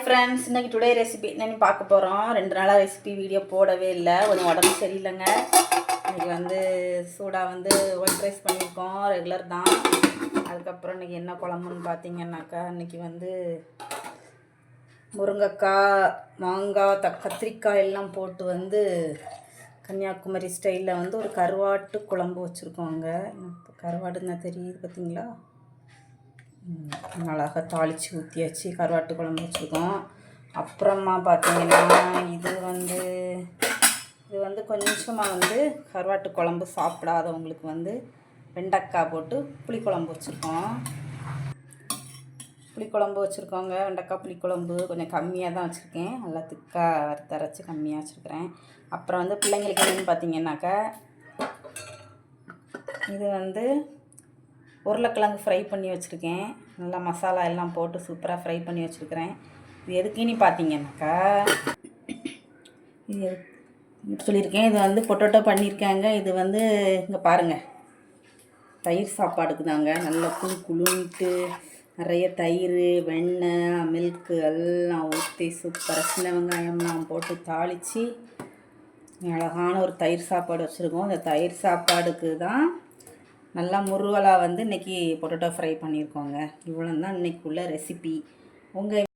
Friends, இன்றைக்கி today recipe என்னென்னு பார்க்க போகிறோம். 2 நாளாக ரெசிபி வீடியோ போடவே இல்லை, கொஞ்சம் உடம்பு சரியில்லைங்க. இன்றைக்கி வந்து சூடாக வந்து ஒயிட் ரைஸ் பண்ணியிருக்கோம், ரெகுலர் தான். அதுக்கப்புறம் இன்றைக்கி என்ன குழம்புன்னு பார்த்தீங்கன்னாக்கா, இன்றைக்கி வந்து முருங்கைக்காய், மாங்காய், கத்திரிக்காய் எல்லாம் போட்டு வந்து கன்னியாகுமரி ஸ்டைலில் வந்து ஒரு கருவாட்டு குழம்பு வச்சுருக்கோங்க. கருவாடுன்னா தெரியுது பார்த்தீங்களா? அழகாக தாளித்து ஊற்றியாச்சு, கருவாட்டு குழம்பு வச்சுருக்கோம். அப்புறமா பார்த்தீங்கன்னா இது வந்து கொஞ்சமாக வந்து கருவாட்டு குழம்பு சாப்பிடாதவங்களுக்கு வந்து வெண்டைக்காய் போட்டு புளிக்குழம்பு வச்சுருக்கோம். புளிக்குழம்பு வச்சுருக்கோங்க. வெண்டைக்காய் புளிக்குழம்பு கொஞ்சம் கம்மியாக தான் வச்சுருக்கேன், நல்லா திக்காக வறுத்தரைச்சி கம்மியாக வச்சுருக்கிறேன். அப்புறம் வந்து பிள்ளைங்களுக்கு என்னென்னு பார்த்தீங்கன்னாக்கா, இது வந்து உருளைக்கிழங்கு ஃப்ரை பண்ணி வச்சுருக்கேன். நல்லா மசாலா எல்லாம் போட்டு சூப்பராக ஃப்ரை பண்ணி வச்சுருக்கிறேன். இது எதுக்குன்னு பார்த்தீங்கன்னாக்கா, இது சொல்லியிருக்கேன், இது வந்து பொட்டேட்டோ பண்ணியிருக்காங்க. இது வந்து இங்கே பாருங்கள், தயிர் சாப்பாடுக்கு தாங்க. நல்லா குழுன்ட்டு நிறைய தயிர், வெண்ணெய், மில்க்கு எல்லாம் ஊற்றி சூப்பராக சின்ன வெங்காயம்லாம் போட்டு தாளித்து அழகான ஒரு தயிர் சாப்பாடு வச்சுருக்கோம். இந்த தயிர் சாப்பாடுக்கு தான் நல்லா முருவலாக வந்து இன்றைக்கி பொட்டேட்டோ ஃப்ரை பண்ணியிருக்கோங்க. இவ்வளோ தான் இன்றைக்கி உள்ள ரெசிபி. உங்கள்